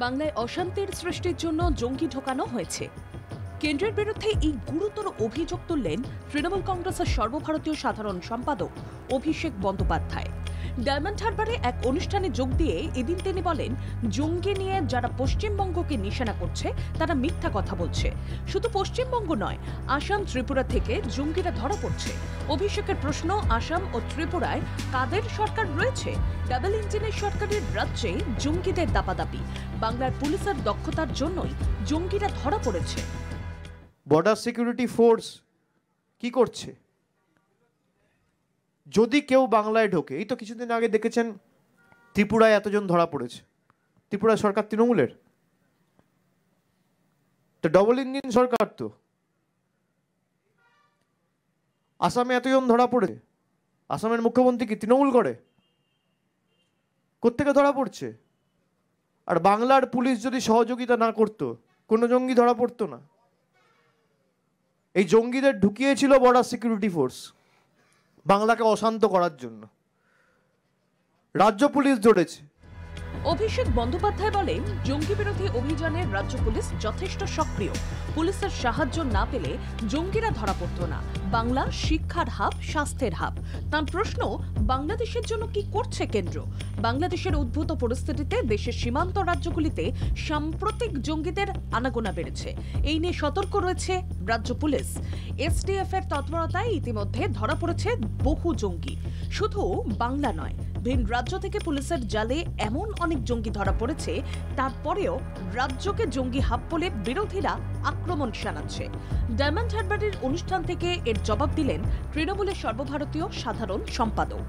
বাংলায় অশান্তির সৃষ্টির জন্য জঙ্গি ঢোকানো হয়েছে। কেন্দ্রের বিরুদ্ধে এই গুরুতর অভিযোগ তুললেন তৃণমূল কংগ্রেসের সর্বভারতীয় সাধারণ সম্পাদক অভিষেক বন্দ্যোপাধ্যায়। ডায়মন্ড হারবারে এক অনুষ্ঠানে যোগ দিয়ে এদিন তিনি বলেন, জঙ্গি নিয়ে যারা পশ্চিমবঙ্গকে নিশানা করছে তারা মিথ্যা কথা বলছে। শুধু পশ্চিমবঙ্গ নয়, আসাম ত্রিপুরা থেকে জঙ্গিরা ধরা পড়ছে। অভিষেকের প্রশ্ন, আসাম ও ত্রিপুরায় কাদের সরকার রয়েছে? ডাবল ইঞ্জিনের সরকারের রাজ্যে জঙ্গিদের দাপাদাপি। বাংলার পুলিশের দক্ষতার জন্যই জঙ্গিরা ধরা পড়েছে। বর্ডার সিকিউরিটি ফোর্স কি করছে? যদি কেউ বাংলায় ঢোকে, এই তো কিছুদিন আগে দেখেছেন ত্রিপুরায় এতজন ধরা পড়েছে। ত্রিপুরা সরকার তৃণমূলের, তো ডবল ইঞ্জিন সরকার। তো আসামে এতজন ধরা পড়েছে, আসামের মুখ্যমন্ত্রী কি তৃণমূল করে? কোত্থেকে ধরা পড়ছে? আর বাংলার পুলিশ যদি সহযোগিতা না করতো, কোনো জঙ্গি ধরা পড়তো না। এই জঙ্গিদের ঢুকিয়েছিল বর্ডার সিকিউরিটি ফোর্স বাংলাকে অশান্ত করার জন্য। রাজ্য পুলিশ ধরেছে। অভিষেক বন্দ্যোপাধ্যায় বলেন, জঙ্গি বিরোধী অভিযানে রাজ্য পুলিশ যথেষ্ট সক্রিয়। পুলিশের সাহায্য না পেলে জঙ্গিরা ধরা পড়ত না। বাংলা শিক্ষার হাব, স্বাস্থ্যের হাব। তার প্রশ্ন, বাংলাদেশের জন্য কি করছে কেন্দ্র? বাংলাদেশের উদ্ভূত পরিস্থিতিতে দেশের সীমান্ত রাজ্যগুলিতে সাম্প্রতিক জঙ্গিদের আনাগোনা বেড়েছে। এই নিয়ে সতর্ক রয়েছে রাজ্য পুলিশ। এসটিএফ এর তৎপরতায় ইতিমধ্যে ধরা পড়েছে বহু জঙ্গি। শুধু বাংলা নয়, ভিন রাজ্য থেকে পুলিশের জালে এমন অনেক জঙ্গি ধরা পড়েছে, তারপরেও রাজ্যকে জঙ্গি হাব বলে বিরোধীরা আক্রমণ শানাচ্ছে। ডায়মন্ড হারবারের অনুষ্ঠান থেকে এর জবাব দিলেন তৃণমূলের সর্বভারতীয় সাধারণ সম্পাদক।